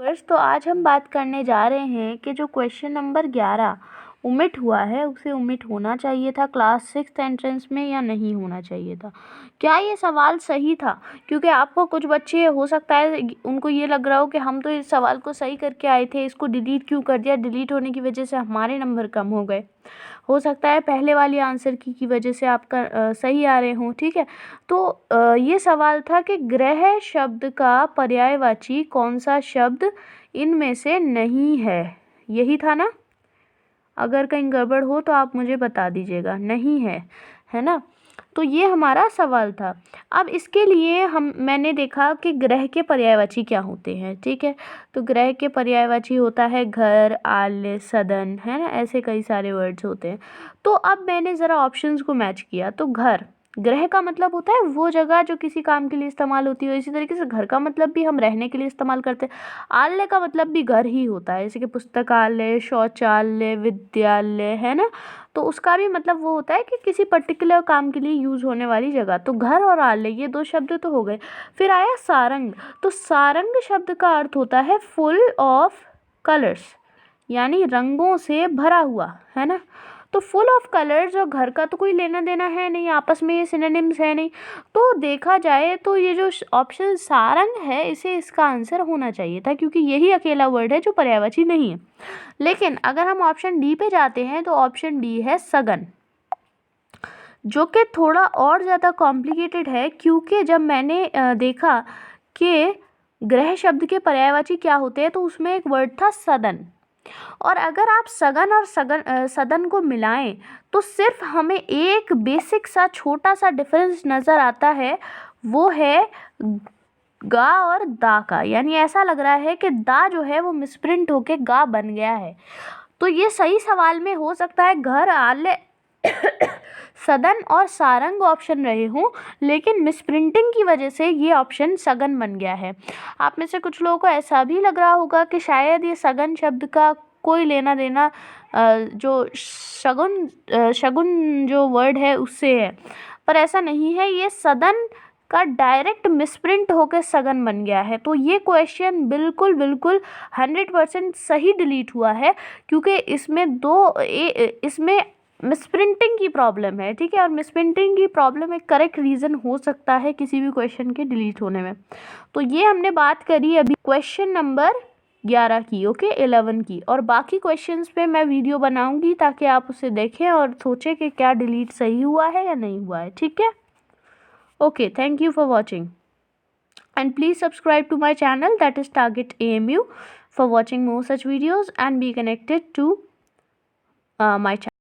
Viewers, तो आज हम बात करने जा रहे हैं कि जो क्वेश्चन नंबर 11 ओमिट हुआ है उसे ओमिट होना चाहिए था क्लास 6 एंट्रेंस में या नहीं होना चाहिए था। क्या ये सवाल सही था? क्योंकि आपको कुछ बच्चे हो सकता है उनको ये लग रहा हो कि हम तो इस सवाल को सही करके आए थे, इसको डिलीट क्यों कर दिया, डिलीट होने की वजह से हमारे नंबर कम हो गए। हो सकता है पहले वाली आंसर की वजह से आपका सही आ रहे हों। ठीक है, तो ये सवाल था कि ग्रह शब्द का पर्यायवाची कौन सा शब्द इनमें से नहीं है। यही था ना? अगर कहीं गड़बड़ हो तो आप मुझे बता दीजिएगा। नहीं है ना? तो ये हमारा सवाल था। अब इसके लिए मैंने देखा कि ग्रह के पर्यायवाची क्या होते हैं। ठीक है, तो ग्रह के पर्यायवाची होता है घर, आल्य, सदन, है ना, ऐसे कई सारे वर्ड्स होते हैं। तो अब मैंने ज़रा ऑप्शंस को मैच किया तो घर, ग्रह का मतलब होता है वो जगह जो किसी काम के लिए इस्तेमाल होती है। इसी तरीके से घर का मतलब भी हम रहने के लिए इस्तेमाल करते हैं। आलय का मतलब भी घर ही होता है, जैसे कि पुस्तकालय, शौचालय, विद्यालय, है ना। तो उसका भी मतलब वो होता है कि किसी पर्टिकुलर काम के लिए यूज़ होने वाली जगह। तो घर और आलय ये दो शब्द तो हो गए। फिर आया सारंग। तो सारंग शब्द का अर्थ होता है फुल ऑफ कलर्स, यानी रंगों से भरा हुआ, है ना। तो फुल ऑफ कलर्स और घर का तो कोई लेना देना है नहीं, आपस में ये सिनोनिम्स है नहीं। तो देखा जाए तो ये जो ऑप्शन सारंग है इसे इसका आंसर होना चाहिए था, क्योंकि यही अकेला वर्ड है जो पर्यायवाची नहीं है। लेकिन अगर हम ऑप्शन डी पे जाते हैं तो ऑप्शन डी है सघन, जो कि थोड़ा और ज़्यादा कॉम्प्लिकेटेड है। क्योंकि जब मैंने देखा कि ग्रह शब्द के पर्यायवाची क्या होते हैं तो उसमें एक वर्ड था सदन, और अगर आप सघन और सदन को मिलाएं तो सिर्फ हमें एक बेसिक सा छोटा सा डिफरेंस नज़र आता है, वो है गा और दा का। यानी ऐसा लग रहा है कि दा जो है वो मिसप्रिंट होके गा बन गया है। तो ये सही सवाल में हो सकता है घर, आलय, सदन और सारंग ऑप्शन रहे हों, लेकिन मिसप्रिंटिंग की वजह से ये ऑप्शन सघन बन गया है। आप में से कुछ लोगों को ऐसा भी लग रहा होगा कि शायद ये सघन शब्द का कोई लेना देना जो शगुन जो वर्ड है उससे है, पर ऐसा नहीं है। ये सदन का डायरेक्ट मिसप्रिंट होकर सघन बन गया है। तो ये क्वेश्चन बिल्कुल 100% सही डिलीट हुआ है, क्योंकि इसमें इसमें मिसप्रिंटिंग की प्रॉब्लम है। ठीक है, और मिसप्रिंटिंग की प्रॉब्लम एक करेक्ट रीज़न हो सकता है किसी भी क्वेश्चन के डिलीट होने में। तो ये हमने बात करी अभी क्वेश्चन नंबर 11 की, ओके, 11 की। और बाकी क्वेश्चंस पे मैं वीडियो बनाऊंगी ताकि आप उसे देखें और सोचें कि क्या डिलीट सही हुआ है या नहीं हुआ है। ठीक है, okay, thank you for watching, and please subscribe to my channel, that is Target AMU, for watching more such videos and be connected to my channel.